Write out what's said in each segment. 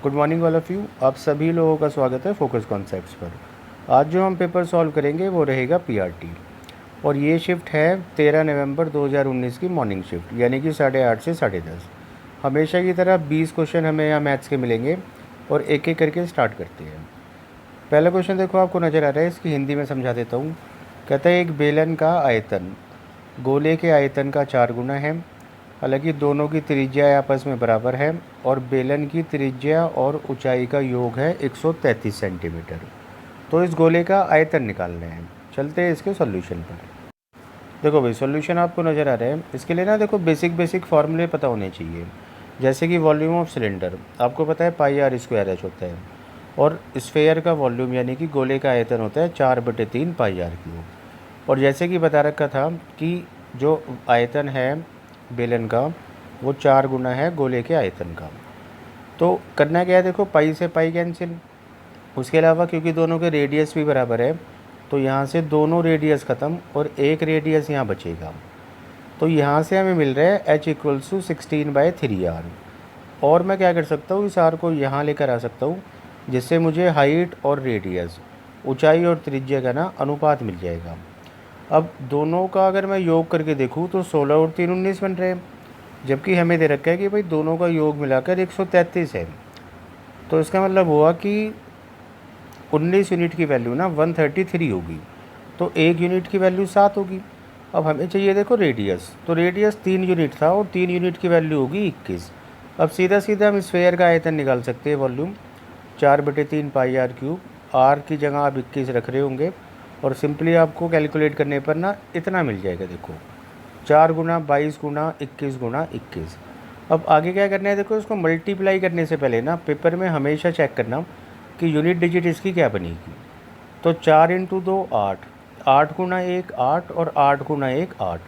Good morning all of you. आप सभी लोगों का स्वागत है फोकस कॉन्सेप्ट्स पर। आज जो हम पेपर सॉल्व करेंगे वो रहेगा पीआरटी, और ये शिफ्ट है 13 नवंबर 2019 की मॉर्निंग शिफ्ट, यानी कि 8:30 से 10:30। हमेशा की तरह 20 क्वेश्चन हमें यहाँ मैथ्स के मिलेंगे और एक एक करके स्टार्ट करते हैं। पहला क्वेश्चन देखो, आपको नज़र आ रहा है, इसकी हिंदी में समझा देता हूँ। कहता है एक बेलन का आयतन गोले के आयतन का 4 गुना है। हालांकि दोनों की त्रिज्या आपस में बराबर है और बेलन की त्रिज्या और ऊंचाई का योग है 133 सेंटीमीटर। तो इस गोले का आयतन निकालना है। चलते हैं इसके सॉल्यूशन पर। देखो भाई, सॉल्यूशन आपको नज़र आ रहा है। इसके लिए ना देखो बेसिक फार्मूले पता होने चाहिए। जैसे कि वॉल्यूम ऑफ सिलेंडर आपको पता है πr²h होता है, और स्फेयर का वॉल्यूम यानी कि गोले का आयतन होता है 4/3 πr³। और जैसे कि बता रखा था कि जो आयतन है बेलन का वो 4 गुना है गोले के आयतन का। तो करना क्या है, देखो पाई से पाई कैंसिल। उसके अलावा क्योंकि दोनों के रेडियस भी बराबर है तो यहाँ से दोनों रेडियस ख़त्म और एक रेडियस यहाँ बचेगा। तो यहाँ से हमें मिल रहा है h = 16/3r। और मैं क्या कर सकता हूँ, इस r को यहाँ लेकर आ सकता हूँ, जिससे मुझे हाइट और रेडियस, ऊंचाई और त्रिज्या का ना अनुपात मिल जाएगा। अब दोनों का अगर मैं योग करके देखूँ तो 16 और 3 19 बन रहे हैं, जबकि हमें दे रखा है कि भाई दोनों का योग मिलाकर 133 है। तो इसका मतलब हुआ कि 19 यूनिट की वैल्यू ना 133 होगी, तो 1 यूनिट की वैल्यू 7 होगी। अब हमें चाहिए देखो रेडियस, तो रेडियस 3 यूनिट था और 3 यूनिट की वैल्यू होगी 21। अब सीधा सीधा हम स्फेयर का आयतन निकाल सकते हैं, वॉल्यूम 4/3 πr³। आर की जगह आप 21 रख रहे होंगे और सिंपली आपको कैलकुलेट करने पर ना इतना मिल जाएगा। देखो 4 गुना 22 गुना 21 गुना 21। अब आगे क्या करना है, देखो इसको मल्टीप्लाई करने से पहले ना पेपर में हमेशा चेक करना कि यूनिट डिजिट इसकी क्या बनेगी। तो 4 × 2 8, 8 गुना 1 8 और 8 गुना 1 8।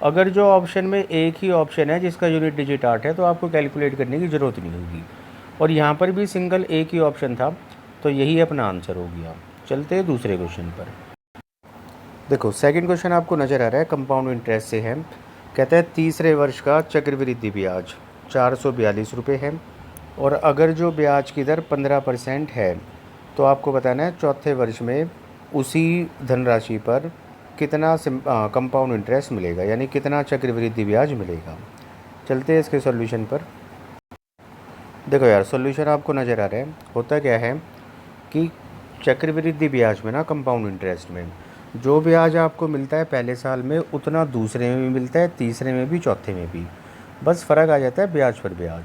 अगर जो ऑप्शन में एक ही ऑप्शन है जिसका यूनिट डिजिट 8 है तो आपको कैलकुलेट करने की ज़रूरत नहीं होगी, और यहाँ पर भी सिंगल एक ही ऑप्शन था, तो यही अपना आंसर हो गया। चलते हैं दूसरे क्वेश्चन पर। देखो सेकंड क्वेश्चन आपको नज़र आ रहा है, कंपाउंड इंटरेस्ट से है। कहता है तीसरे वर्ष का चक्रवृद्धि ब्याज 442 रुपये है, और अगर जो ब्याज की दर 15% है तो आपको बताना है चौथे वर्ष में उसी धनराशि पर कितना कंपाउंड इंटरेस्ट मिलेगा, यानी कितना चक्रवृद्धि ब्याज मिलेगा। चलते हैं इसके सॉल्यूशन पर। देखो यार, सॉल्यूशन आपको नज़र आ रहा है। होता क्या है कि चक्रवृद्धि ब्याज में ना, कंपाउंड इंटरेस्ट में जो ब्याज आपको मिलता है पहले साल में उतना दूसरे में भी मिलता है, तीसरे में भी, चौथे में भी। बस फ़र्क आ जाता है ब्याज पर ब्याज।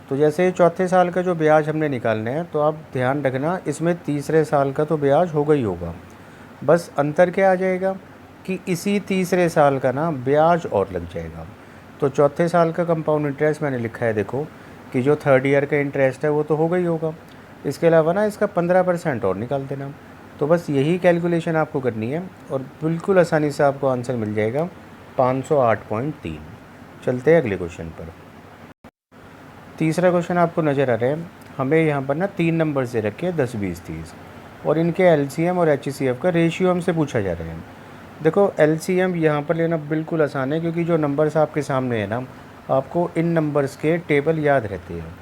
तो जैसे चौथे साल का जो ब्याज हमने निकालना है तो आप ध्यान रखना इसमें तीसरे साल का तो ब्याज होगा ही होगा। बस अंतर क्या आ जाएगा कि इसी तीसरे साल का ना ब्याज और लग जाएगा। तो चौथे साल का कंपाउंड इंटरेस्ट मैंने लिखा है देखो कि जो थर्ड ईयर का इंटरेस्ट है वो तो होगा ही होगा। इसके अलावा ना इसका 15% और निकाल देना। तो बस यही कैलकुलेशन आपको करनी है और बिल्कुल आसानी से आपको आंसर मिल जाएगा 508.3। चलते हैं अगले क्वेश्चन पर। तीसरा क्वेश्चन आपको नज़र आ रहा है। हमें यहाँ पर ना 3 नंबर से रखे 10 20 30, और इनके एलसीएम और एचसीएफ का रेशियो हमसे पूछा जा रहा है। देखो एलसीएम यहाँ पर लेना बिल्कुल आसान है, क्योंकि जो नंबर्स आपके सामने है ना, आपको इन नंबर्स के टेबल याद रहते हैं।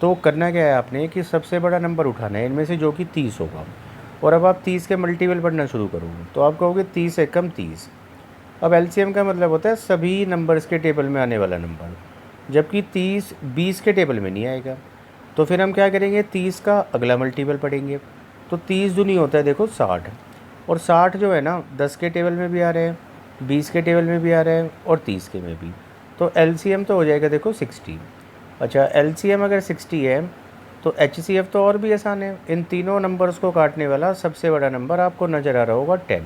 तो करना क्या है आपने कि सबसे बड़ा नंबर उठाना है इनमें से, जो कि 30 होगा। और अब आप 30 के मल्टीपल पढ़ना शुरू करोगे तो आप कहोगे 30 एकम 30। अब एलसीएम का मतलब होता है सभी नंबर्स के टेबल में आने वाला नंबर, जबकि 30 20 के टेबल में नहीं आएगा। तो फिर हम क्या करेंगे, 30 का अगला मल्टीपल पढ़ेंगे। तो 30 दूनी होता है देखो 60, और 60 जो है ना 10 के टेबल में भी आ रहे हैं, 20 के टेबल में भी आ रहे हैं और 30 के में भी। तो एलसीएम तो हो जाएगा देखो 60। अच्छा, एलसीएम अगर 60 है तो एचसीएफ तो और भी आसान है। इन तीनों नंबर्स को काटने वाला सबसे बड़ा नंबर आपको नज़र आ रहा होगा 10।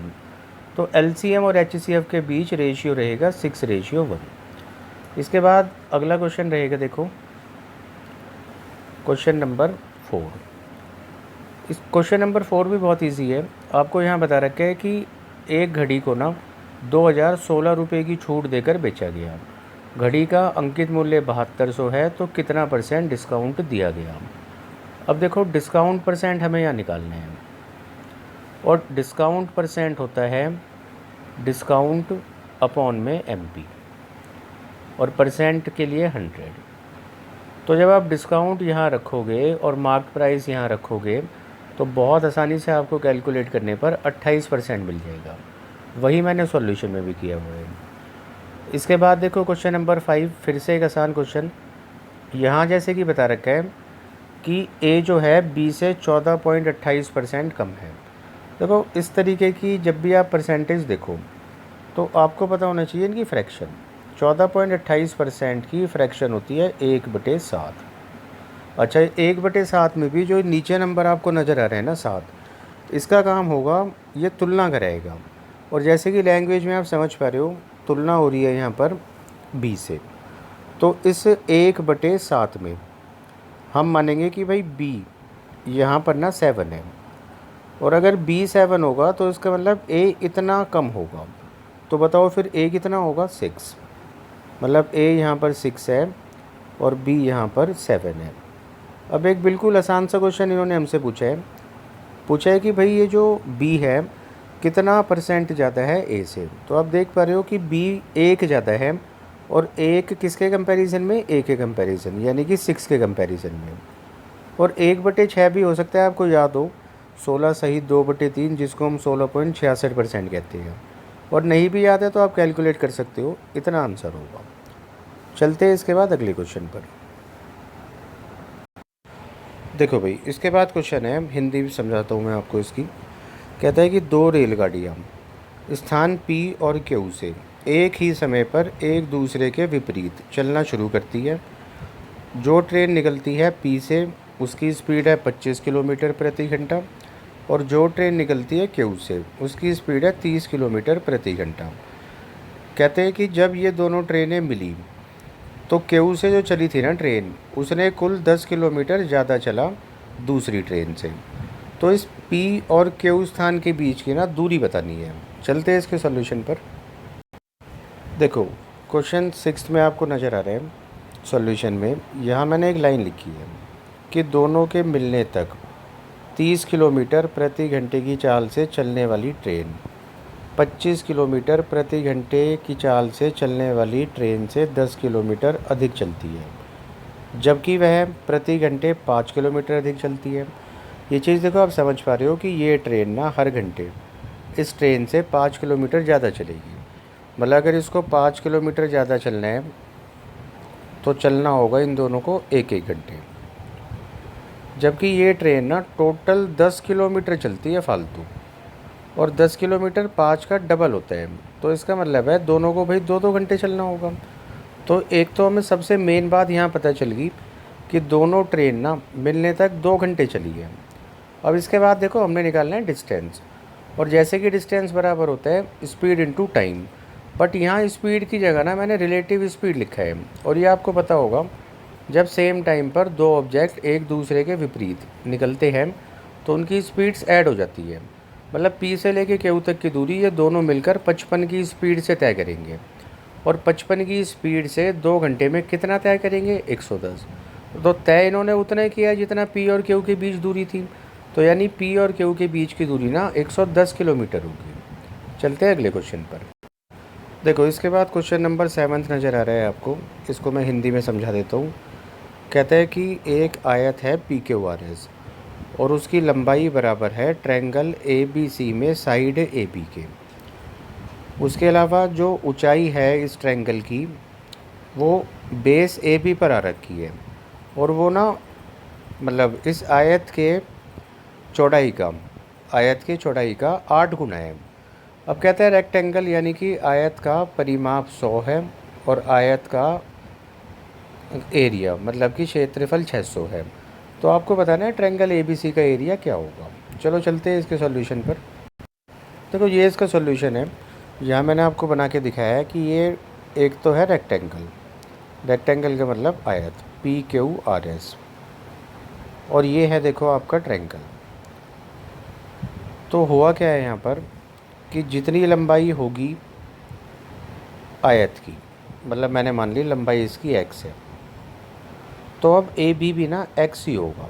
तो एलसीएम और एचसीएफ के बीच रेशियो रहेगा 6:1। इसके बाद अगला क्वेश्चन रहेगा देखो, क्वेश्चन नंबर 4। इस क्वेश्चन नंबर 4 भी बहुत इजी है। आपको यहाँ बता रखा है कि एक घड़ी को ना 2016 रुपये की छूट देकर बेचा गया। घड़ी का अंकित मूल्य 7200 है, तो कितना % डिस्काउंट दिया गया। अब देखो डिस्काउंट % हमें यहाँ निकालना है, और डिस्काउंट % होता है डिस्काउंट अपॉन में MP, और % के लिए 100। तो जब आप डिस्काउंट यहाँ रखोगे और मार्केट प्राइस यहाँ रखोगे तो बहुत आसानी से आपको कैलकुलेट करने पर 28% मिल जाएगा। वही मैंने सॉल्यूशन में भी किया हुआ है। इसके बाद देखो क्वेश्चन नंबर 5, फिर से एक आसान क्वेश्चन। यहाँ जैसे कि बता रखा है कि ए जो है बी से 14.28% कम है। देखो इस तरीके की जब भी आप परसेंटेज देखो तो आपको पता होना चाहिए इनकी फ्रैक्शन। 14.28% की फ्रैक्शन होती है 1/7। अच्छा 1/7 में भी जो नीचे नंबर आपको नज़र आ रहे हैं ना 7, इसका काम होगा ये तुलना कराएगा। और जैसे कि लैंग्वेज में आप समझ पा रहे हो तुलना हो रही है यहाँ पर बी से, तो इस 1/7 में हम मानेंगे कि भाई बी यहाँ पर ना 7 है, और अगर बी 7 होगा तो इसका मतलब ए इतना कम होगा। तो बताओ फिर ए कितना होगा 6, मतलब ए यहाँ पर 6 है और बी यहाँ पर 7 है। अब एक बिल्कुल आसान सा क्वेश्चन इन्होंने हमसे पूछा है कि भाई ये जो बी है कितना परसेंट ज़्यादा है ए से। तो आप देख पा रहे हो कि बी 1 ज़्यादा है, और 1 किसके कंपैरिजन में, ए के कंपैरिजन, यानी कि 6 के कंपैरिजन में। और 1/6 भी हो सकता है आपको याद हो, 16 सही 2/3, जिसको हम 16.66% कहते हैं। और नहीं भी याद है तो आप कैलकुलेट कर सकते हो, इतना आंसर होगा। चलते हैं इसके बाद अगले क्वेश्चन पर। देखो भाई इसके बाद क्वेश्चन है, हिंदी भी समझाता हूँ मैं आपको इसकी। कहता है कि 2 रेलगाड़ियाँ स्थान P और Q से एक ही समय पर एक दूसरे के विपरीत चलना शुरू करती है। जो ट्रेन निकलती है P से उसकी स्पीड है 25 किलोमीटर प्रति घंटा, और जो ट्रेन निकलती है Q से उसकी स्पीड है 30 किलोमीटर प्रति घंटा। कहते हैं कि जब ये दोनों ट्रेनें मिली तो Q से जो चली थी ना ट्रेन, उसने कुल 10 किलोमीटर ज़्यादा चला दूसरी ट्रेन से। तो इस P और Q स्थान के बीच की ना दूरी बतानी है। चलते हैं इसके सॉल्यूशन पर। देखो क्वेश्चन 6 में आपको नज़र आ रहा है सॉल्यूशन में, यहाँ मैंने एक लाइन लिखी है कि दोनों के मिलने तक 30 किलोमीटर प्रति घंटे की चाल से चलने वाली ट्रेन 25 किलोमीटर प्रति घंटे की चाल से चलने वाली ट्रेन से 10 किलोमीटर अधिक चलती है, जबकि वह प्रति घंटे 5 किलोमीटर अधिक चलती है। ये चीज़ देखो आप समझ पा रहे हो कि ये ट्रेन ना हर घंटे इस ट्रेन से 5 किलोमीटर ज़्यादा चलेगी। मतलब अगर इसको 5 किलोमीटर ज़्यादा चलना है तो चलना होगा इन दोनों को 1-1 घंटे, जबकि ये ट्रेन ना टोटल 10 किलोमीटर चलती है फालतू, और 10 किलोमीटर 5 का डबल होता है। तो इसका मतलब है दोनों को भाई 2-2 घंटे चलना होगा। तो एक तो हमें सबसे मेन बात यहाँ पता चल गई कि दोनों ट्रेन ना मिलने तक 2 घंटे चली है। अब इसके बाद देखो हमने निकालना है डिस्टेंस, और जैसे कि डिस्टेंस बराबर होता है स्पीड इनटू टाइम, बट यहाँ स्पीड की जगह ना मैंने रिलेटिव स्पीड लिखा है। और ये आपको पता होगा जब सेम टाइम पर 2 ऑब्जेक्ट एक दूसरे के विपरीत निकलते हैं तो उनकी स्पीड्स ऐड हो जाती है। मतलब P से लेके Q तक की दूरी ये दोनों मिलकर 55 की स्पीड से तय करेंगे, और 55 की स्पीड से 2 घंटे में कितना तय करेंगे 110। तो तय इन्होंने उतना ही किया जितना P और Q के बीच दूरी थी, तो यानी P और Q के बीच की दूरी ना 110 किलोमीटर होगी। चलते हैं अगले क्वेश्चन पर। देखो इसके बाद क्वेश्चन नंबर 7 नज़र आ रहा है आपको, इसको मैं हिंदी में समझा देता हूँ। कहता है कि एक आयत है PQRS और उसकी लंबाई बराबर है ट्रायंगल ABC में साइड AB के। उसके अलावा जो ऊंचाई है इस ट्रायंगल की वो बेस AB पर आ रखी है, और वो ना मतलब इस आयत के चौड़ाई का 8 गुना है। अब कहते हैं रेक्टेंगल यानी कि आयत का परिमाप 100 है और आयत का एरिया मतलब कि क्षेत्रफल 600 है। तो आपको बताना है ट्रायंगल ABC का एरिया क्या होगा। चलो चलते हैं इसके सॉल्यूशन पर। देखो ये इसका सॉल्यूशन है, यहाँ मैंने आपको बना के दिखाया है कि ये एक तो है रेक्टेंगल का मतलब आयत PQRS, और ये है देखो आपका ट्रायंगल। तो हुआ क्या है यहाँ पर कि जितनी लंबाई होगी आयत की, मतलब मैंने मान ली लंबाई इसकी x है, तो अब AB भी ना x ही होगा।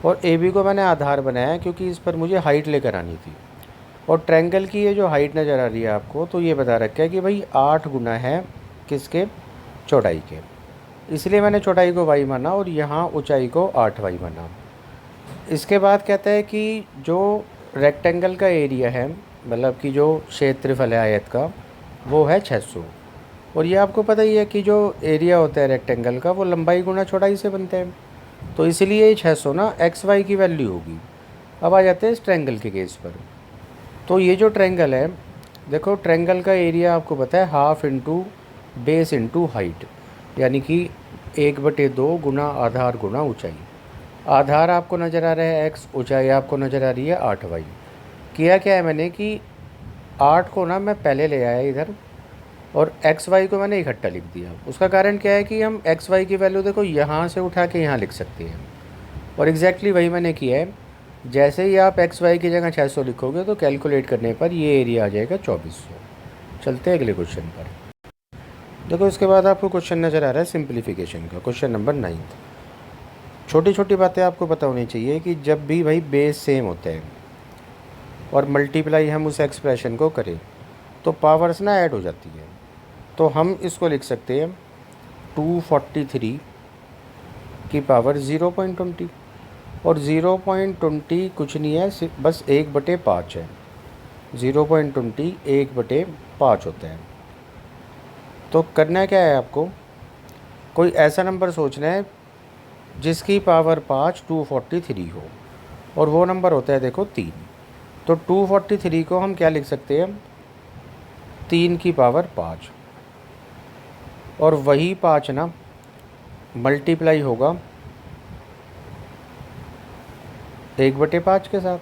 और AB को मैंने आधार बनाया क्योंकि इस पर मुझे हाइट लेकर आनी थी, और ट्रायंगल की ये जो हाइट नज़र आ रही है आपको, तो ये बता रखा है कि भाई 8 गुना है किसके, चौड़ाई के। इसलिए मैंने चौड़ाई को y माना और यहाँ ऊंचाई को 8y माना। इसके बाद कहता है कि जो रेक्टेंगल का एरिया है, मतलब कि जो क्षेत्रफल है आयत का, वो है 600। और ये आपको पता ही है कि जो एरिया होता है रेक्टेंगल का वो लंबाई गुना चौड़ाई से बनता है, तो इसीलिए 600 ना एक्स वाई की वैल्यू होगी। अब आ जाते हैं इस ट्रायंगल के केस पर। तो ये जो ट्रायंगल है, देखो ट्रायंगल का एरिया आपको पता है half into base into height, यानी कि 1/2 गुना आधार गुना ऊंचाई। आधार आपको नज़र आ रहा है x, ऊंचाई आपको नज़र आ रही है 8y। किया क्या है मैंने कि 8 को ना मैं पहले ले आया इधर और एक्स वाई को मैंने इकट्ठा लिख दिया। उसका कारण क्या है कि हम एक्स वाई की वैल्यू देखो यहाँ से उठा के यहाँ लिख सकते हैं, और एग्जैक्टली वही मैंने किया है। जैसे ही आप एक्स वाई की जगह 600 लिखोगे तो कैलकुलेट करने पर ये एरिया आ जाएगा 2400। चलते हैं अगले क्वेश्चन पर। देखो इसके बाद आपको क्वेश्चन नज़र आ रहा है सिंप्लीफिकेशन का, क्वेश्चन नंबर 9। छोटी छोटी बातें आपको पता होनी चाहिए कि जब भी भाई बेस सेम होता है और मल्टीप्लाई हम उस एक्सप्रेशन को करें तो पावर्स ना ऐड हो जाती है। तो हम इसको लिख सकते हैं 243 की पावर 0.20, और 0.20 कुछ नहीं है, बस 1/5 है। 0.20 1/5 होता है। तो करना क्या है आपको, कोई ऐसा नंबर सोचना है जिसकी पावर 5 243 हो, और वो नंबर होता है देखो 3। तो 243 को हम क्या लिख सकते हैं, 3 की पावर 5, और वही 5 ना मल्टीप्लाई होगा 1/5 के साथ।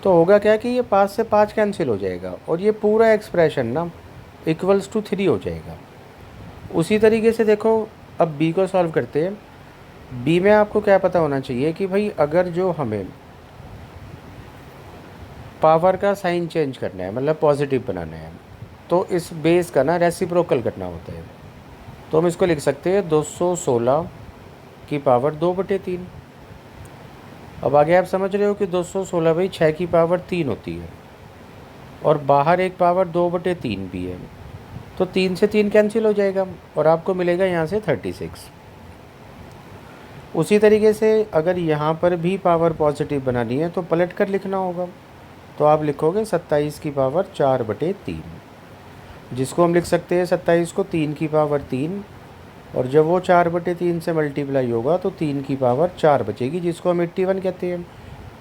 तो होगा क्या कि ये 5 से 5 कैंसिल हो जाएगा और ये पूरा एक्सप्रेशन ना इक्वल्स टू 3 हो जाएगा। उसी तरीके से देखो अब बी को सॉल्व करते हैं। बी में आपको क्या पता होना चाहिए कि भाई अगर जो हमें पावर का साइन चेंज करना है, मतलब पॉजिटिव बनाना है, तो इस बेस का ना रेसिप्रोकल करना होता है। तो हम इसको लिख सकते हैं 216 की पावर 2/3। अब आगे आप समझ रहे हो कि 216 भाई 6 की पावर 3 होती है, और बाहर एक पावर 2/3 भी है, तो 3 से 3 कैंसिल हो जाएगा और आपको मिलेगा यहाँ से 36। उसी तरीके से अगर यहाँ पर भी पावर पॉजिटिव बनानी है तो पलट कर लिखना होगा। तो आप लिखोगे 27 की पावर 4/3, जिसको हम लिख सकते हैं 27 को 3 की पावर 3, और जब वो 4/3 से मल्टीप्लाई होगा तो 3 की पावर 4 बचेगी, जिसको हम 81 कहते हैं।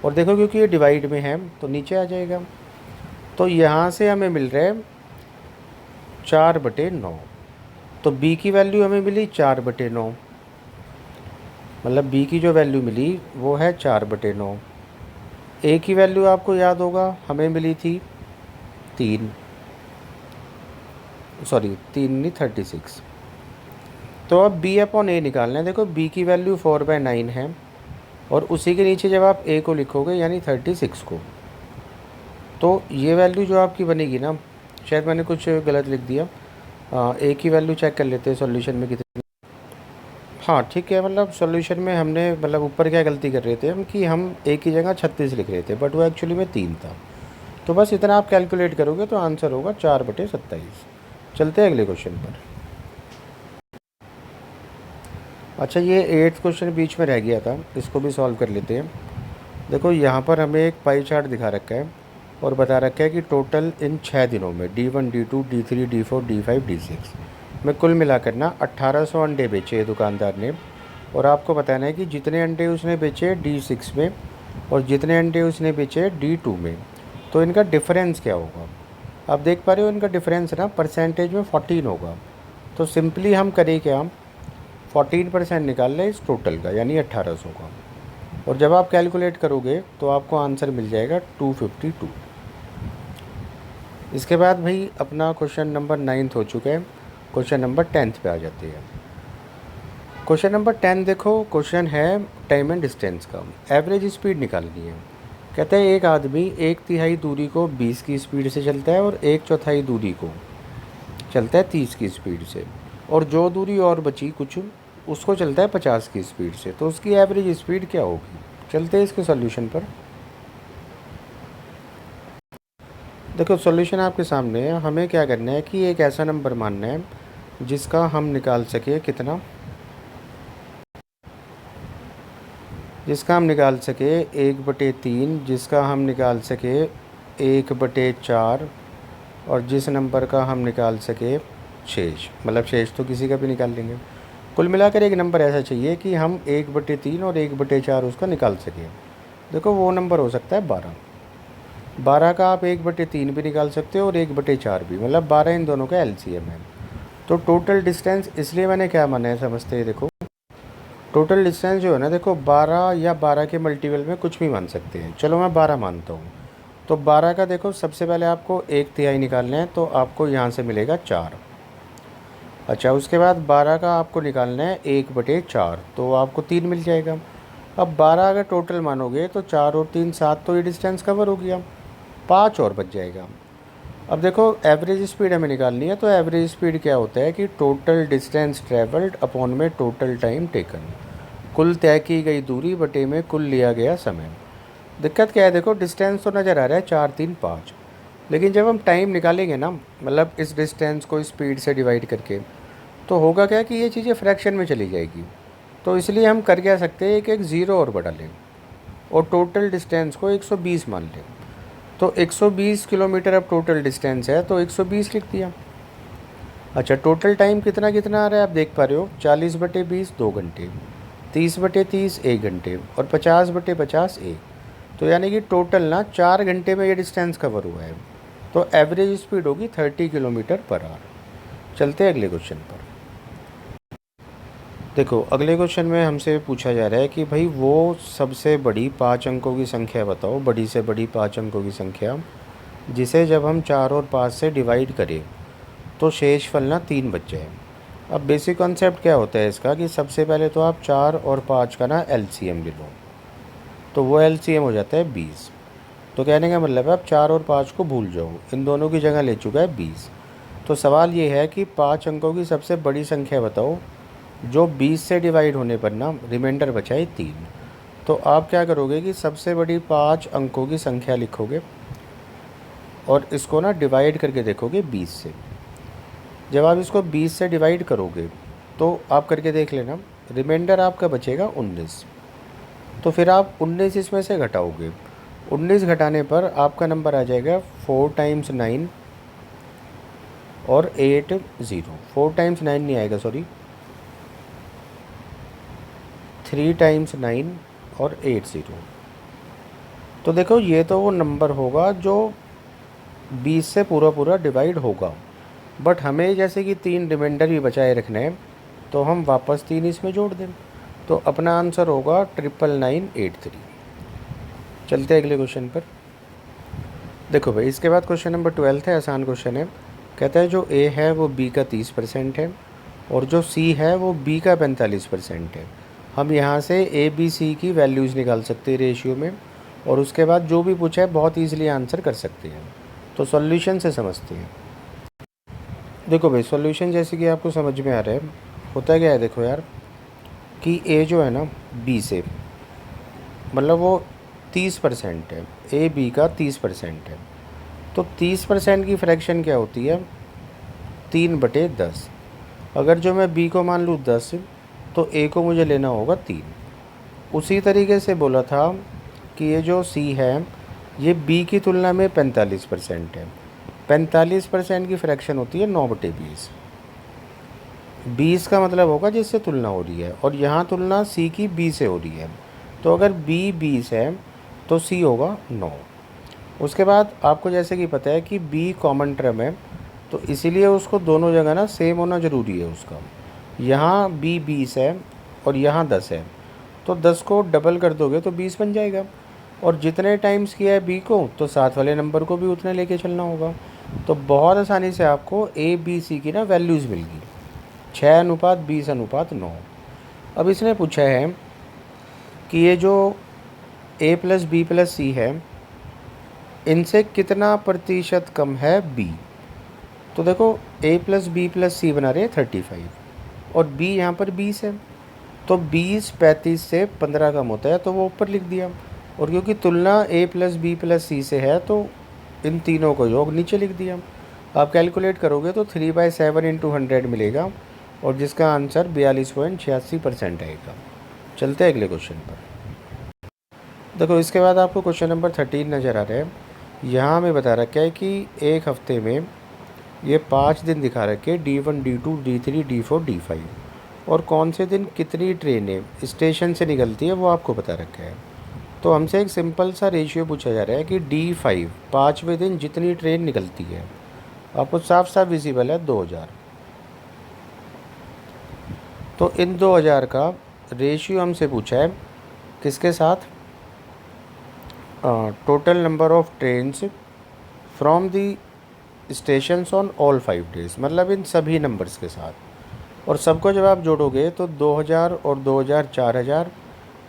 और देखो क्योंकि ये डिवाइड में है तो नीचे आ जाएगा। तो यहाँ से हमें मिल रहा है 4/9। तो b की वैल्यू हमें मिली 4/9, मतलब b की जो वैल्यू मिली वो है 4/9। a की वैल्यू आपको याद होगा हमें मिली थी 3 नहीं 36। तो अब b/a निकालना है। देखो b की वैल्यू 4/9 है, और उसी के नीचे जब आप a को लिखोगे यानी 36 को, तो ये वैल्यू जो आपकी बनेगी ना, शायद मैंने कुछ गलत लिख दिया। a की वैल्यू चेक कर लेते हैं सॉल्यूशन में कितनी। हाँ ठीक है, मतलब सॉल्यूशन में हमने मतलब ऊपर क्या गलती कर रहे थे हम कि हम a की जगह 36 लिख रहे थे, बट वो एक्चुअली में 3 था। तो बस इतना आप कैलकुलेट करोगे तो आंसर होगा 4/27। चलते हैं अगले क्वेश्चन पर। अच्छा, ये 8th क्वेश्चन बीच में रह गया था, इसको भी सॉल्व कर लेते हैं। देखो यहाँ पर हमें एक पाई चार्ट दिखा रखा है और बता रखा है कि टोटल इन 6 दिनों में D1 D2 D3 D4 D5 D6 में कुल मिलाकर ना 1800 अंडे बेचे दुकानदार ने, और आपको बताना है कि जितने अंडे उसने बेचे D6 में और जितने अंडे उसने बेचे D2 में, तो इनका डिफरेंस क्या होगा। आप देख पा रहे हो इनका डिफरेंस ना परसेंटेज में 14 होगा। तो सिंपली हम करें क्या, 14% निकाल लें इस टोटल का यानी 1800 का, और जब आप कैलकुलेट करोगे तो आपको आंसर मिल जाएगा 252। इसके बाद भाई अपना क्वेश्चन नंबर 9th हो चुका है, क्वेश्चन नंबर 10th पे आ जाते हैं। क्वेश्चन नंबर 10 देखो, क्वेश्चन है टाइम एंड डिस्टेंस का, एवरेज स्पीड निकालनी है। कहते हैं एक आदमी 1/3 दूरी को 20 की स्पीड से चलता है और 1/4 दूरी को चलता है 30 की स्पीड से, और जो दूरी और बची कुछ उसको चलता है 50 की स्पीड से, तो उसकी एवरेज स्पीड क्या होगी। चलते हैं इसके सॉल्यूशन पर। देखो सॉल्यूशन आपके सामने है। हमें क्या करना है कि एक ऐसा नंबर मानना है जिसका हम निकाल सके कितना जिसका हम निकाल सके 1/3, जिसका हम निकाल सके 1/4, और जिस नंबर का हम निकाल सके शेष, मतलब शेष तो किसी का भी निकाल लेंगे। कुल मिलाकर एक नंबर ऐसा चाहिए कि हम 1/3 और 1/4 उसका निकाल सकें। देखो वो नंबर हो सकता है 12। 12 का आप 1/3 भी निकाल सकते हो और 1/4 भी, मतलब 12 इन दोनों का एलसीएम है। तो टोटल डिस्टेंस, इसलिए मैंने क्या माना है समझते हैं। देखो टोटल डिस्टेंस जो है ना, देखो 12 या 12 के मल्टीपल में कुछ भी मान सकते हैं। चलो मैं 12 मानता हूँ। तो 12 का देखो सबसे पहले आपको 1/3 निकालना है, तो आपको यहाँ से मिलेगा 4। अच्छा, उसके बाद 12 का आपको निकालना है 1/4, तो आपको 3 मिल जाएगा। अब 12 अगर टोटल मानोगे तो 4 और 3 7, तो ये डिस्टेंस कवर हो गया। 5 और बच जाएगा। अब देखो एवरेज स्पीड हमें निकालनी है, तो एवरेज स्पीड क्या होता है कि टोटल डिस्टेंस ट्रेवल्ड अपॉन में टोटल टाइम टेकन, कुल तय की गई दूरी बटे में कुल लिया गया समय। दिक्कत क्या है, देखो डिस्टेंस तो नज़र आ रहा है 4 3 5, लेकिन जब हम टाइम निकालेंगे ना, मतलब इस डिस्टेंस को स्पीड से डिवाइड करके, तो होगा क्या कि ये चीज़ें फ्रैक्शन में चली जाएगी। तो इसलिए हम कर क्या सकते हैं, एक ज़ीरो और बढ़ा लें और टोटल डिस्टेंस को 120 मान लें। तो 120 किलोमीटर अब टोटल डिस्टेंस है, तो 120 लिख दिया। अच्छा, टोटल टाइम कितना कितना आ रहा है आप देख पा रहे हो, 40/20 2 घंटे, 30/30 1 घंटे, और 50/50 1। तो यानी कि टोटल ना 4 घंटे में ये डिस्टेंस कवर हुआ है। तो एवरेज स्पीड होगी 30 किलोमीटर पर आवर। चलते हैं अगले क्वेश्चन पर। देखो अगले क्वेश्चन में हमसे पूछा जा रहा है कि भाई वो सबसे बड़ी 5 अंकों की संख्या बताओ, बड़ी से बड़ी 5 अंकों की संख्या, जिसे जब हम 4 और 5 से डिवाइड करें तो शेषफल ना 3 बच जाए। अब बेसिक कॉन्सेप्ट क्या होता है इसका कि सबसे पहले तो आप 4 और 5 का ना एलसीएम ले लो, तो वो एलसीएम हो जाता है 20। तो कहने का मतलब है आप 4 और 5 को भूल जाओ, इन दोनों की जगह ले चुका है 20। तो सवाल ये है कि 5 अंकों की सबसे बड़ी संख्या बताओ जो 20 से डिवाइड होने पर ना रिमाइंडर बचा है 3। तो आप क्या करोगे कि सबसे बड़ी 5 अंकों की संख्या लिखोगे और इसको ना डिवाइड करके देखोगे 20 से। जब आप इसको 20 से डिवाइड करोगे तो आप करके देख लेना, रिमाइंडर आपका बचेगा 19। तो फिर आप 19 इसमें से घटाओगे, 19 घटाने पर आपका नंबर आ जाएगा 4 टाइम्स 9 और 8 0। 4 टाइम्स 9 नहीं आएगा, सॉरी, 3 टाइम्स 9 और 8 0। तो देखो ये तो वो नंबर होगा जो 20 से पूरा पूरा डिवाइड होगा, बट हमें जैसे कि 3 रिमाइंडर भी बचाए रखने हैं, तो हम वापस 3 इसमें जोड़ दें। तो अपना आंसर होगा 99983। चलते हैं अगले क्वेश्चन पर। देखो भाई इसके बाद क्वेश्चन नंबर 12 है, आसान क्वेश्चन है। कहता है जो ए है वो बी का 30% है और जो सी है वो बी का 45% है। हम यहाँ से ए बी सी की वैल्यूज़ निकाल सकते हैं रेशियो में, और उसके बाद जो भी पूछा है बहुत ईजिली आंसर कर सकते हैं। तो सॉल्यूशन से समझते हैं। देखो भाई सॉल्यूशन जैसे कि आपको समझ में आ रहा है, होता क्या है, देखो यार कि ए जो है ना बी से, मतलब वो 30% है, ए बी का 30% है। तो 30% की फ्रैक्शन क्या होती है, 3/10। अगर जो मैं बी को मान लूँ 10, तो ए को मुझे लेना होगा 3। उसी तरीके से बोला था कि ये जो सी है ये बी की तुलना में 45% है। 45% की फ्रैक्शन होती है 9/20। 20 का मतलब होगा जिससे तुलना हो रही है, और यहाँ तुलना सी की बी से हो रही है। तो अगर बी 20 है तो सी होगा 9। उसके बाद आपको जैसे कि पता है कि बी कॉमन टर्म है, तो इसीलिए उसको दोनों जगह ना सेम होना ज़रूरी है उसका। यहाँ बी 20 है और यहाँ 10 है, तो 10 को डबल कर दोगे तो 20 बन जाएगा। और जितने टाइम्स किया है बी को, तो साथ वाले नंबर को भी उतने लेके चलना होगा। तो बहुत आसानी से आपको ए बी सी की ना वैल्यूज़ मिल गई, 6:20:9। अब इसने पूछा है कि ये जो ए प्लस बी प्लस सी है इनसे कितना प्रतिशत कम है बी। तो देखो ए प्लस बी प्लस सी बना रहे हैं 35 और बी यहाँ पर 20 है, तो 20 35 से 15 कम होता है, तो वो ऊपर लिख दिया। और क्योंकि तुलना ए प्लस बी प्लस सी से है, तो इन तीनों को योग नीचे लिख दिया। आप कैलकुलेट करोगे तो 3/7 × 100 मिलेगा, और जिसका आंसर 42.86% आएगा। चलते हैं अगले क्वेश्चन पर। देखो इसके बाद आपको क्वेश्चन नंबर 13 नज़र आ रहा है। यहाँ हमें बता रखा है कि एक हफ्ते में ये 5 दिन दिखा रखे, D1 D2 D3 D4 D5, और कौन से दिन कितनी ट्रेनें स्टेशन से निकलती है वो आपको बता रखा है। तो हमसे एक सिंपल सा रेशियो पूछा जा रहा है कि D5 5वें दिन जितनी ट्रेन निकलती है, आपको साफ साफ विजिबल है 2000। तो इन 2000 का रेशियो हमसे पूछा है किसके साथ, total number of trains from the stations on all 5 days, मतलब इन सभी नंबर्स के साथ। और सबको जब आप जोड़ोगे तो 2000 और 2000 4000,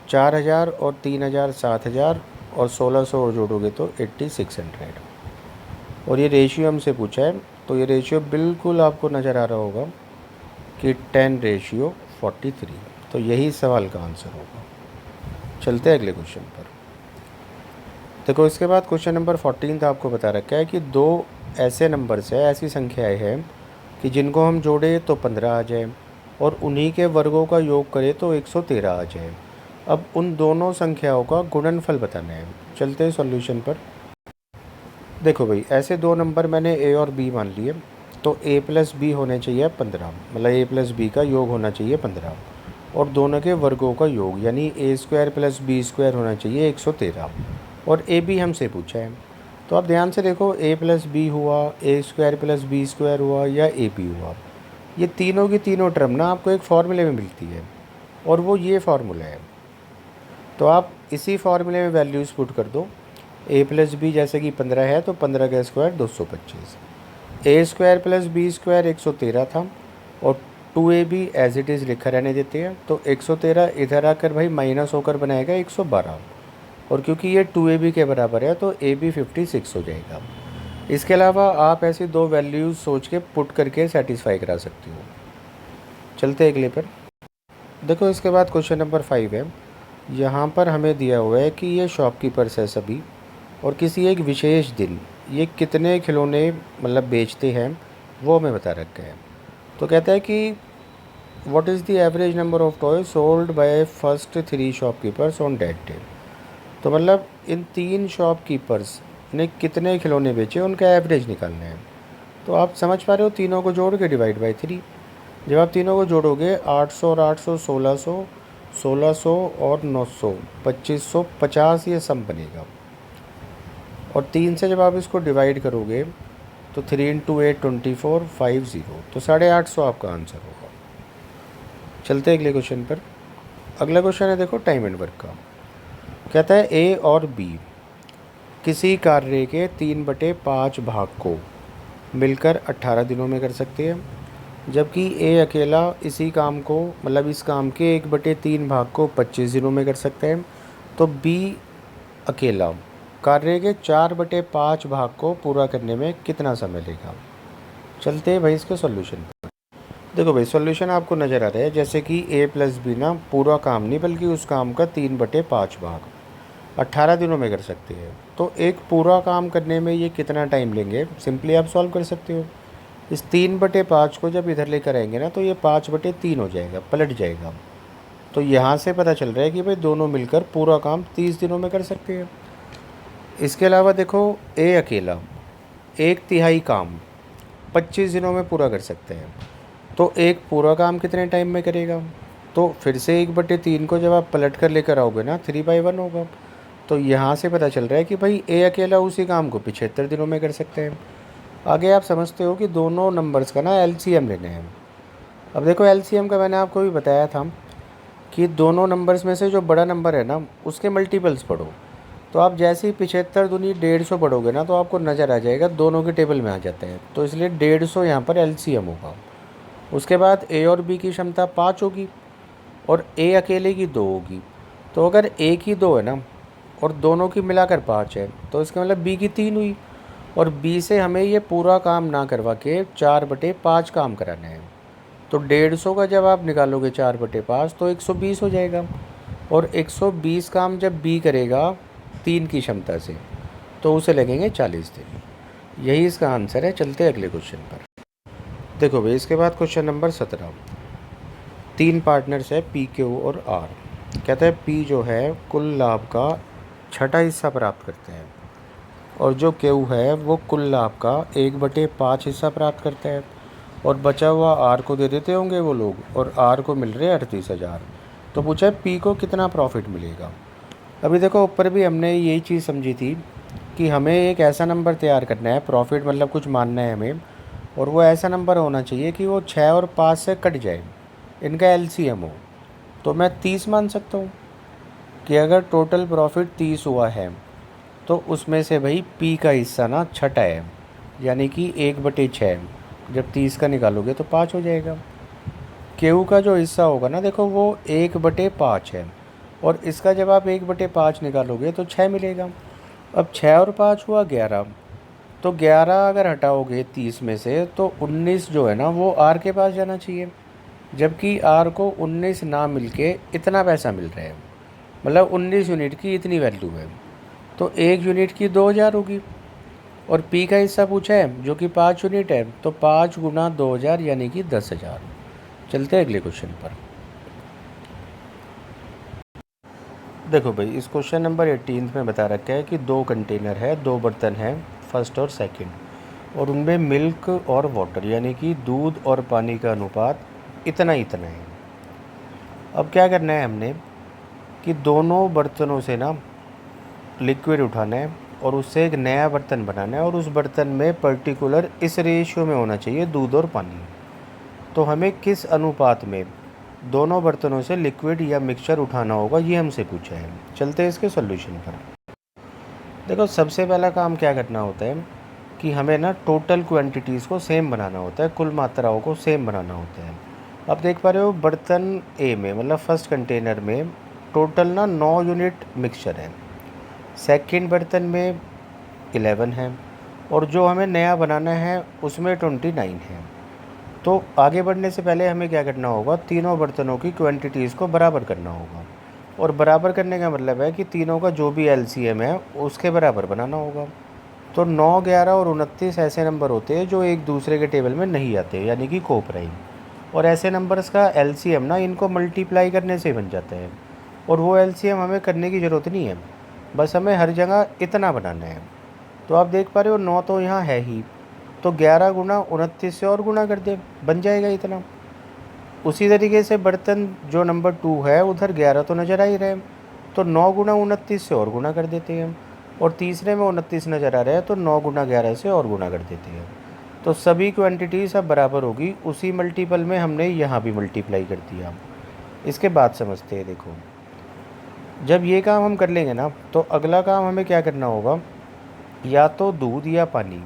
4000 और 3000 7000, और 1600 और जोड़ोगे तो 8600। और ये रेशियो हमसे पूछा है, तो ये रेशियो बिल्कुल आपको नज़र आ रहा होगा कि 10:43। तो यही सवाल का आंसर होगा। चलते हैं अगले क्वेश्चन पर। देखो इसके बाद क्वेश्चन नंबर 14 आपको बता रखा है कि दो ऐसे नंबर्स है, ऐसी संख्याएं हैं कि जिनको हम जोड़े तो 15 आ जाए और उन्हीं के वर्गों का योग करें तो 113 आ जाए। अब उन दोनों संख्याओं का गुणनफल बताना है। चलते हैं सॉल्यूशन पर। देखो भाई, ऐसे दो नंबर मैंने ए और बी मान लिए, तो ए प्लस बी होने चाहिए 15, मतलब ए प्लस बी का योग होना चाहिए 15, और दोनों के वर्गों का योग यानी ए स्क्वायर प्लस बी स्क्वायर होना चाहिए 113। और ए बी हमसे पूछा है, तो आप ध्यान से देखो, ए प्लस बी हुआ, ए स्क्वायर प्लस बी स्क्वायर हुआ, या ए बी हुआ, ये तीनों की तीनों टर्म ना आपको एक फार्मूले में मिलती है, और वो ये फार्मूला है। तो आप इसी फार्मूले में वैल्यूज़ पुट कर दो। ए प्लस बी जैसे कि 15 है तो 15 का स्क्वायर 225, ए स्क्वायर प्लस बी स्क्वायर 113 था, और 2ab एज इट इज़ लिखा रहने देते हैं। तो 113 इधर आकर भाई माइनस होकर बनाएगा 112, और क्योंकि ये 2ab के बराबर है तो ab 56 हो जाएगा। इसके अलावा आप ऐसी दो वैल्यूज़ सोच के पुट करके सेटिस्फाई करा सकते हो। चलते अगले पर। देखो इसके बाद क्वेश्चन नंबर 5 है। यहाँ पर हमें दिया हुआ है कि ये शॉपकीपर्स है सभी, और किसी एक विशेष दिन ये कितने खिलौने मतलब बेचते हैं वो हमें बता रखा है। तो कहता है कि what is the average number of toy sold by first 3 shopkeepers on that day. तो मतलब इन 3 शॉपकीपर्स ने कितने खिलौने बेचे, उनका एवरेज निकालना है। तो आप समझ पा रहे हो, तीनों को जोड़ के डिवाइड बाई 3। जब आप तीनों को जोड़ोगे 800 और 800 1600, 1600 और 900 2550, ये सम बनेगा। और 3 से जब आप इसको डिवाइड करोगे तो 3 × 8 24 50, तो 850 आपका आंसर होगा। चलते हैं अगले क्वेश्चन पर। अगला क्वेश्चन है देखो टाइम एंड वर्क का। कहता है ए और बी किसी कार्य के 3/5 भाग को मिलकर 18 दिनों में कर सकते हैं, जबकि ए अकेला इसी काम को मतलब इस काम के 1/3 भाग को 25 दिनों में कर सकते हैं। तो बी अकेला कार्य के 4/5 भाग को पूरा करने में कितना समय लेगा। चलते हैं भाई इसके सॉल्यूशन पर। देखो भाई, सॉल्यूशन आपको नज़र आ रहा है जैसे कि ए प्लस बी ना पूरा काम नहीं बल्कि उस काम का 3/5 भाग 18 दिनों में कर सकते हैं। तो एक पूरा काम करने में ये कितना टाइम लेंगे, सिंपली आप सॉल्व कर सकते हो। इस 3/5 को जब इधर लेकर आएंगे ना तो ये 5/3 हो जाएगा, पलट जाएगा। तो यहाँ से पता चल रहा है कि भाई दोनों मिलकर पूरा काम 30 दिनों में कर सकते हैं। इसके अलावा देखो, ए अकेला 1/3 काम 25 दिनों में पूरा कर सकते हैं। तो एक पूरा काम कितने टाइम में करेगा, तो फिर से 1/3 को जब आप पलट कर लेकर आओगे ना 3/1 होगा। तो यहाँ से पता चल रहा है कि भाई ए अकेला उसी काम को 75 दिनों में कर सकते हैं। आगे आप समझते हो कि दोनों नंबर्स का ना एलसीएम लेने हैं। अब देखो एलसीएम का मैंने आपको भी बताया था कि दोनों नंबर्स में से जो बड़ा नंबर है ना उसके मल्टीपल्स पढ़ो। तो आप जैसे ही 75 दूनी 150 पढ़ोगे ना तो आपको नज़र आ जाएगा दोनों के टेबल में आ जाते हैं। तो इसलिए 150 यहाँ पर एलसीएम होगा। उसके बाद ए और बी की क्षमता 5 होगी और ए अकेले की 2 होगी। तो अगर ए की 2 है ना और दोनों की मिलाकर 5 है तो इसका मतलब बी की 3 हुई, और बी से हमें ये पूरा काम ना करवा के 4/5 काम कराना है। तो 150 का जब आप निकालोगे 4/5 तो 120 हो जाएगा, और 120 काम जब बी करेगा 3 की क्षमता से तो उसे लगेंगे 40 दिन। यही इसका आंसर है। चलते हैं अगले क्वेश्चन पर। देखो भाई, इसके बाद क्वेश्चन नंबर 17। 3 पार्टनर्स है पी, क्यू और आर। कहता है पी जो है कुल लाभ का छठा हिस्सा प्राप्त करते हैं, और जो क्यू है वो कुल लाभ का 1/5 हिस्सा प्राप्त करता है, और बचा हुआ आर को दे देते होंगे वो लोग, और आर को मिल रहे 38,000। तो पूछा है पी को कितना प्रॉफिट मिलेगा। अभी देखो ऊपर भी हमने यही चीज़ समझी थी कि हमें एक ऐसा नंबर तैयार करना है, प्रॉफिट मतलब कुछ मानना है हमें, और वो ऐसा नंबर होना चाहिए कि वो 6 और 5 से कट जाए, इनका एलसीएम हो। तो मैं 30 मान सकता हूँ कि अगर टोटल प्रॉफिट 30 हुआ है तो उसमें से भाई पी का हिस्सा ना छठा है, यानी कि 1/6। जब 30 का निकालोगे तो 5 हो जाएगा। क्यू का जो हिस्सा होगा ना देखो वो 1/5 है, और इसका जब आप 1/5 निकालोगे तो 6 मिलेगा। अब 6 और 5 हुआ 11, तो 11 अगर हटाओगे 30 में से तो 19 जो है ना वो आर के पास जाना चाहिए, जबकि आर को 19 ना मिलके इतना पैसा मिल रहा है, मतलब 19 यूनिट की इतनी वैल्यू है, तो 1 यूनिट की 2,000 होगी। और पी का हिस्सा पूछा है जो कि 5 यूनिट है, तो 5 गुना 2,000 यानी कि 10,000। चलते हैं अगले क्वेश्चन पर। देखो भाई इस क्वेश्चन नंबर 18 में बता रखा है कि 2 कंटेनर है, 2 बर्तन हैं, फर्स्ट और सेकंड, और उनमें मिल्क और वाटर यानी कि दूध और पानी का अनुपात इतना इतना है। अब क्या करना है हमने कि दोनों बर्तनों से ना लिक्विड उठाना है और उससे एक नया बर्तन बनाना है, और उस बर्तन में पर्टिकुलर इस रेशियो में होना चाहिए दूध और पानी। तो हमें किस अनुपात में दोनों बर्तनों से लिक्विड या मिक्सचर उठाना होगा ये हमसे पूछा है। चलते हैं इसके सॉल्यूशन पर। देखो सबसे पहला काम क्या करना होता है कि हमें ना टोटल क्वांटिटीज़ को सेम बनाना होता है, कुल मात्राओं को सेम बनाना होता है। आप देख पा रहे हो बर्तन ए में मतलब फर्स्ट कंटेनर में टोटल ना 9 यूनिट मिक्सचर है, सेकंड बर्तन में 11 है, और जो हमें नया बनाना है उसमें 29 है। तो आगे बढ़ने से पहले हमें क्या करना होगा, तीनों बर्तनों की क्वांटिटीज़ को बराबर करना होगा, और बराबर करने का मतलब है कि तीनों का जो भी एलसीएम है उसके बराबर बनाना होगा। तो 9, 11 और 29 ऐसे नंबर होते हैं जो एक दूसरे के टेबल में नहीं आते, यानी कि कोप्राइम, और ऐसे नंबर्स का एलसीएम ना इनको मल्टीप्लाई करने से बन जाता है, और वो एलसीएम हमें करने की ज़रूरत नहीं है, बस हमें हर जगह इतना बनाना है। तो आप देख पा रहे हो 9 तो यहाँ है ही, तो 11 गुना 29 से और गुना कर दे, बन जाएगा इतना। उसी तरीके से बर्तन जो नंबर 2 है उधर 11 तो नज़र आ ही रहे, तो 9 गुना 29 से और गुना कर देते हैं, और तीसरे में 29 नज़र आ रहा है तो 9 गुना 11 से और गुना कर देते हैं। तो सभी क्वांटिटी सब बराबर होगी, उसी मल्टीपल में हमने यहाँ भी मल्टीप्लाई कर दिया। इसके बाद समझते हैं, देखो जब ये काम हम कर लेंगे ना तो अगला काम हमें क्या करना होगा, या तो दूध या पानी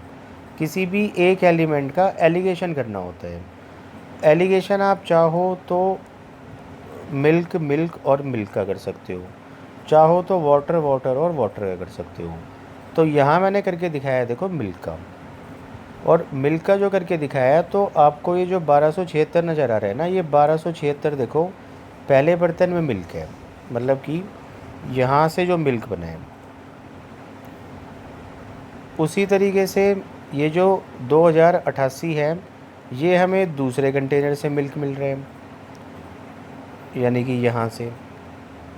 किसी भी एक एलिमेंट का एलिगेशन करना होता है। एलिगेशन आप चाहो तो मिल्क मिल्क और मिल्क का कर सकते हो, चाहो तो वाटर वाटर और वाटर का कर सकते हो। तो यहाँ मैंने करके दिखाया है देखो मिल्क का, और मिल्क का जो करके दिखाया है तो आपको ये जो 1276 नज़र आ रहा है ना, ये 1276 देखो पहले बर्तन में मिल्क है, मतलब कि यहाँ से जो मिल्क बना है। उसी तरीके से ये जो 2088 है ये हमें दूसरे कंटेनर से मिल्क मिल रहे हैं, यानी कि यहाँ से,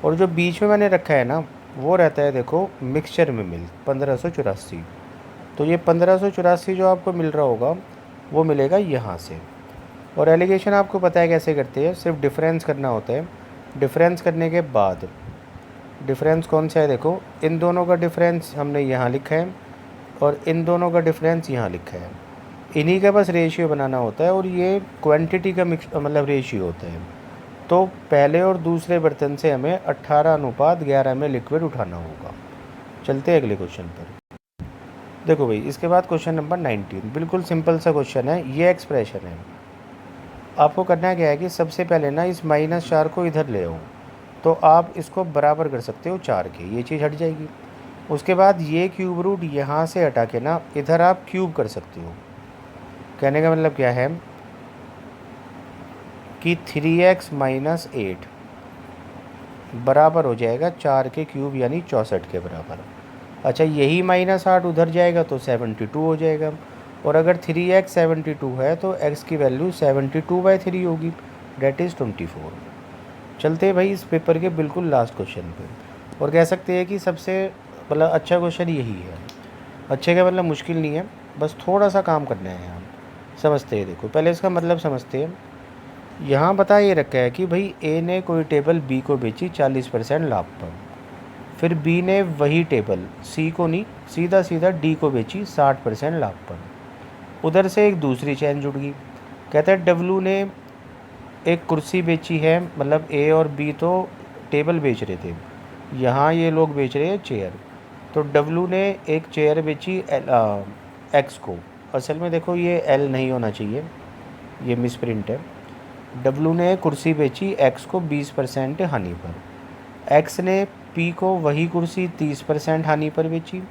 और जो बीच में मैंने रखा है ना वो रहता है देखो मिक्सचर में मिल्क 1584। तो ये 1584 जो आपको मिल रहा होगा वो मिलेगा यहाँ से। और एलिगेशन आपको पता है कैसे करते हैं, सिर्फ डिफरेंस करना होता है। डिफरेंस करने के बाद डिफरेंस कौन सा है, देखो इन दोनों का डिफरेंस हमने यहाँ लिखा है और इन दोनों का डिफरेंस यहाँ लिखा है, इन्हीं का बस रेशियो बनाना होता है, और ये क्वांटिटी का मिक्स मतलब रेशियो होता है। तो पहले और दूसरे बर्तन से हमें 18:11 में लिक्विड उठाना होगा। चलते हैं अगले क्वेश्चन पर। देखो भाई इसके बाद क्वेश्चन नंबर 19 बिल्कुल सिंपल सा क्वेश्चन है, ये एक्सप्रेशन है। आपको करना क्या है कि सबसे पहले ना इस -4 को इधर ले आओ, तो आप इसको बराबर कर सकते हो 4 के, ये चीज़ हट जाएगी। उसके बाद ये क्यूब रूट यहाँ से हटा के ना इधर आप क्यूब कर सकते हो। कहने का मतलब क्या है कि 3x - 8 बराबर हो जाएगा 4 के क्यूब यानी 64 के बराबर। अच्छा यही -8 उधर जाएगा तो 72 हो जाएगा, और अगर 3x 72 है तो x की वैल्यू 72/3 होगी, डेट इज़ 24। चलते हैं भाई इस पेपर के बिल्कुल लास्ट क्वेश्चन पे, और कह सकते हैं कि सबसे मतलब अच्छा क्वेश्चन यही है। अच्छे का मतलब मुश्किल नहीं है, बस थोड़ा सा काम करना है यहाँ। समझते हैं, देखो पहले इसका मतलब समझते हैं। यहाँ बता ये रखा है कि भाई ए ने कोई टेबल बी को बेची 40% लाभ पर, फिर बी ने वही टेबल सी को नहीं, सीधा सीधा डी को बेची 60% लाभ पर। उधर से एक दूसरी चैन जुड़ गई। कहता है डब्लू ने एक कुर्सी बेची है, मतलब ए और बी तो टेबल बेच रहे थे, यहाँ ये लोग बेच रहे हैं चेयर। तो डब्लू ने एक चेयर बेची एक्स को। असल में देखो ये एल नहीं होना चाहिए, ये मिस प्रिंट है। डब्लू ने कुर्सी बेची एक्स को 20% हानि पर। एक्स ने पी को वही कुर्सी 30% हानि पर बेची।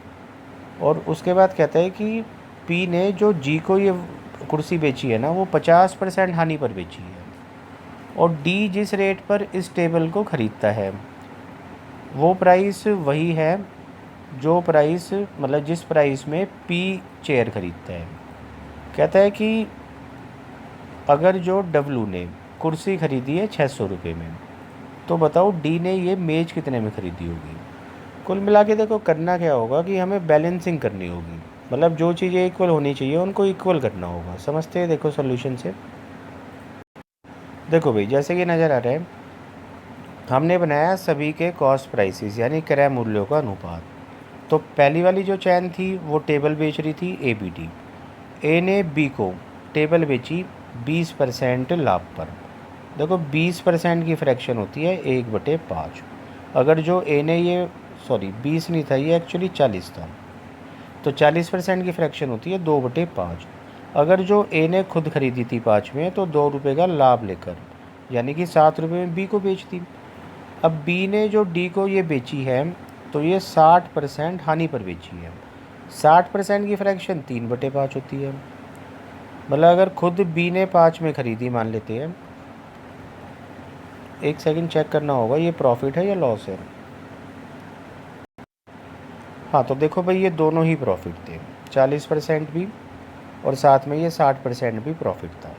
और उसके बाद कहता है कि पी ने जो जी को ये कुर्सी बेची है ना, वो 50% हानि पर बेची है। और डी जिस रेट पर इस टेबल को ख़रीदता है वो प्राइस वही है जो प्राइस, मतलब जिस प्राइस में पी चेयर ख़रीदता है। कहता है कि अगर जो डब्लू ने कुर्सी ख़रीदी है 600 रुपये में, तो बताओ डी ने ये मेज़ कितने में ख़रीदी होगी। कुल मिला के देखो करना क्या होगा कि हमें बैलेंसिंग करनी होगी, मतलब जो चीज़ें इक्वल होनी चाहिए उनको इक्वल करना होगा। समझते हैं, देखो सॉल्यूशन से। देखो भाई जैसे कि नज़र आ रहा है, हमने बनाया सभी के कॉस्ट प्राइसेस यानी क्रय मूल्यों का अनुपात। तो पहली वाली जो चैन थी वो टेबल बेच रही थी ए बी टी। ए ने बी को टेबल बेची 20% लाभ पर। देखो 20% की फ्रैक्शन होती है 1/5। अगर जो ए ने ये 20 नहीं था, ये एक्चुअली 40 था, तो 40% की फ्रैक्शन होती है 2/5। अगर जो ए ने खुद खरीदी थी 5 में, तो 2 रुपये का लाभ लेकर, यानी कि 7 रुपये में बी को बेचती। अब बी ने जो डी को ये बेची है, तो ये 60% हानि पर बेची है। 60% की फ्रैक्शन 3/5 होती है। मतलब अगर खुद बी ने 5 में ख़रीदी, मान लेते हैं, एक सेकंड चेक करना होगा ये प्रॉफिट है या लॉस है। हाँ तो देखो भाई ये दोनों ही प्रॉफिट थे, 40% भी और साथ में ये 60% भी प्रॉफिट था।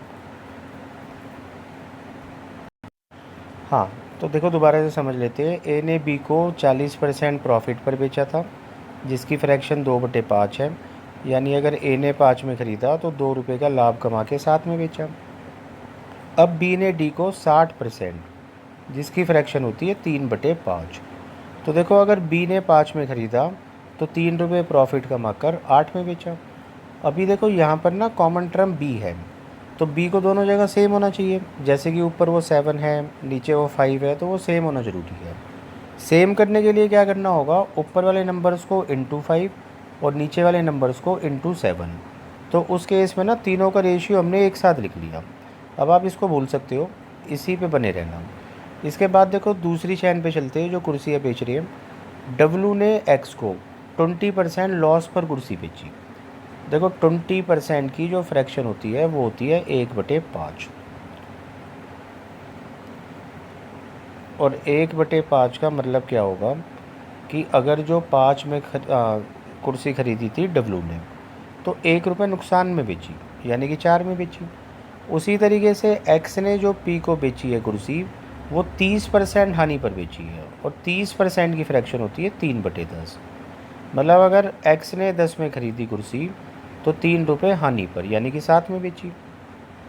हाँ तो देखो दोबारा से समझ लेते हैं। ए ने बी को 40% प्रॉफिट पर बेचा था, जिसकी फ्रैक्शन 2/5 है, यानी अगर ए ने 5 में ख़रीदा तो 2 रुपये का लाभ कमा के 7 में बेचा। अब बी ने डी को 60%, जिसकी फ्रैक्शन होती है 3/5। तो देखो अगर बी ने 5 में ख़रीदा तो 3 रुपये प्रॉफिट कमा कर 8 में बेचा। अभी देखो यहाँ पर ना कॉमन टर्म बी है, तो बी को दोनों जगह सेम होना चाहिए। जैसे कि ऊपर वो 7 है, नीचे वो 5 है, तो वो सेम होना ज़रूरी है। सेम करने के लिए क्या करना होगा, ऊपर वाले नंबर्स को इंटू 5 और नीचे वाले नंबर्स को इंटू 7। तो उस केस में ना तीनों का रेशियो हमने एक साथ लिख लिया। अब आप इसको भूल सकते हो, इसी पे बने रहना। इसके बाद देखो दूसरी चैन पे चलते हैं जो कुर्सियाँ बेच रही है। डब्लू ने एक्स को 20% लॉस पर कुर्सी बेची। देखो 20% की जो फ्रैक्शन होती है वो होती है 1/5, और 1/5 का मतलब क्या होगा कि अगर जो 5 में कुर्सी ख़रीदी थी डब्लू ने, तो 1 रुपये नुकसान में बेची, यानी कि 4 में बेची। उसी तरीके से एक्स ने जो पी को बेची है कुर्सी, वो 30% हानि पर बेची है, और 30% की फ्रैक्शन होती है 3/10। मतलब अगर एक्स ने 10 में ख़रीदी कुर्सी तो 3 रुपये हानि पर, यानी कि 7 में बेची।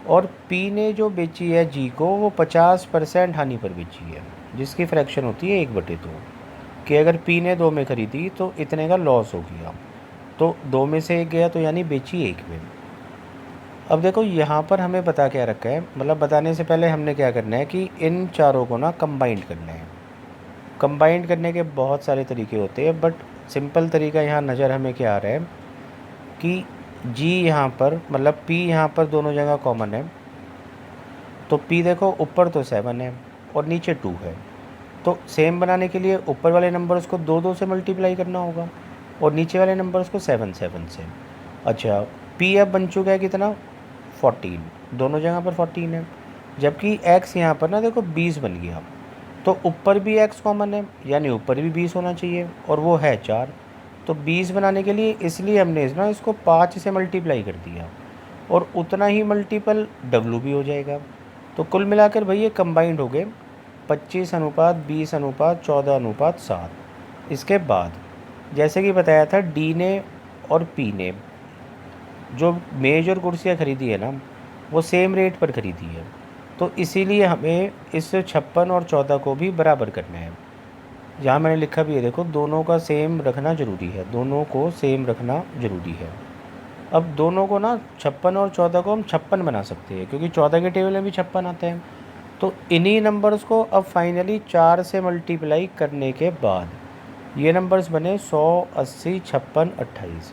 और पी ने जो बेची है जी को, वो 50% हानि पर बेची है, जिसकी फ्रैक्शन होती है 1/2। कि अगर पी ने 2 में ख़रीदी तो इतने का लॉस हो गया, तो 2 में से 1 गया, तो यानी बेची 1 में। अब देखो यहाँ पर हमें बता क्या रखा है, मतलब बताने से पहले हमने क्या करना है कि इन चारों को ना कंबाइंड करना है। कंबाइंड करने के बहुत सारे तरीके होते हैं, बट सिंपल तरीका यहाँ नज़र हमें क्या आ रहा है कि जी यहाँ पर, मतलब पी यहाँ पर दोनों जगह कॉमन है। तो पी देखो ऊपर तो 7 है और नीचे 2 है, तो सेम बनाने के लिए ऊपर वाले नंबर्स को 2 से मल्टीप्लाई करना होगा और नीचे वाले नंबर्स को 7 से। अच्छा पी अब बन चुका है कितना, 14, दोनों जगह पर 14 है। जबकि एक्स यहाँ पर ना देखो 20 बन गया, तो ऊपर भी एक्स कॉमन है, यानी ऊपर भी 20 होना चाहिए, और वो है 4। तो 20 बनाने के लिए इसलिए हमने इसको 5 से मल्टीप्लाई कर दिया, और उतना ही मल्टीपल डब्लू भी हो जाएगा। तो कुल मिलाकर भाई ये कंबाइंड हो गए 25:20:14:7। इसके बाद जैसे कि बताया था डी ने और पी ने जो मेज और कुर्सियाँ खरीदी है ना, वो सेम रेट पर खरीदी है, तो इसीलिए हमें इस 56 और 14 को भी बराबर करना है। यहाँ मैंने लिखा भी है, देखो दोनों का सेम रखना ज़रूरी है, दोनों को सेम रखना ज़रूरी है। अब दोनों को ना 56 और 14 को हम 56 बना सकते हैं, क्योंकि 14 के टेबल में भी 56 आते हैं। तो इन्हीं नंबर्स को अब फाइनली 4 से मल्टीप्लाई करने के बाद ये नंबर्स बने 100, 80, 56, 28।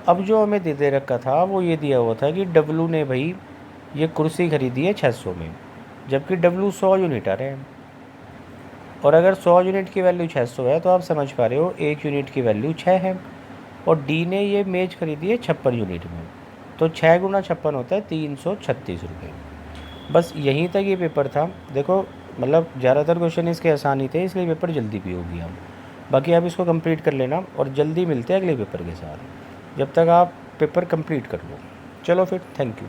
अब जो हमें दे रखा था वो ये दिया हुआ था कि डब्लू ने भाई ये कुर्सी खरीदी है 600 में, जबकि डब्लू 100 यूनिट आ रहे हैं। और अगर 100 यूनिट की वैल्यू 600 है तो आप समझ पा रहे हो 1 यूनिट की वैल्यू 6 है। और डी ने ये मेज खरीदी है 56 यूनिट में, तो 6 गुना 56 होता है 336 रुपये। बस यहीं तक ये पेपर था। देखो मतलब ज़्यादातर क्वेश्चन इसके आसान ही थे, इसलिए पेपर जल्दी भी हो गया। बाकी आप इसको कंप्लीट कर लेना और जल्दी मिलते हैं अगले पेपर के साथ, जब तक आप पेपर कंप्लीट कर लो। चलो फिर, थैंक यू।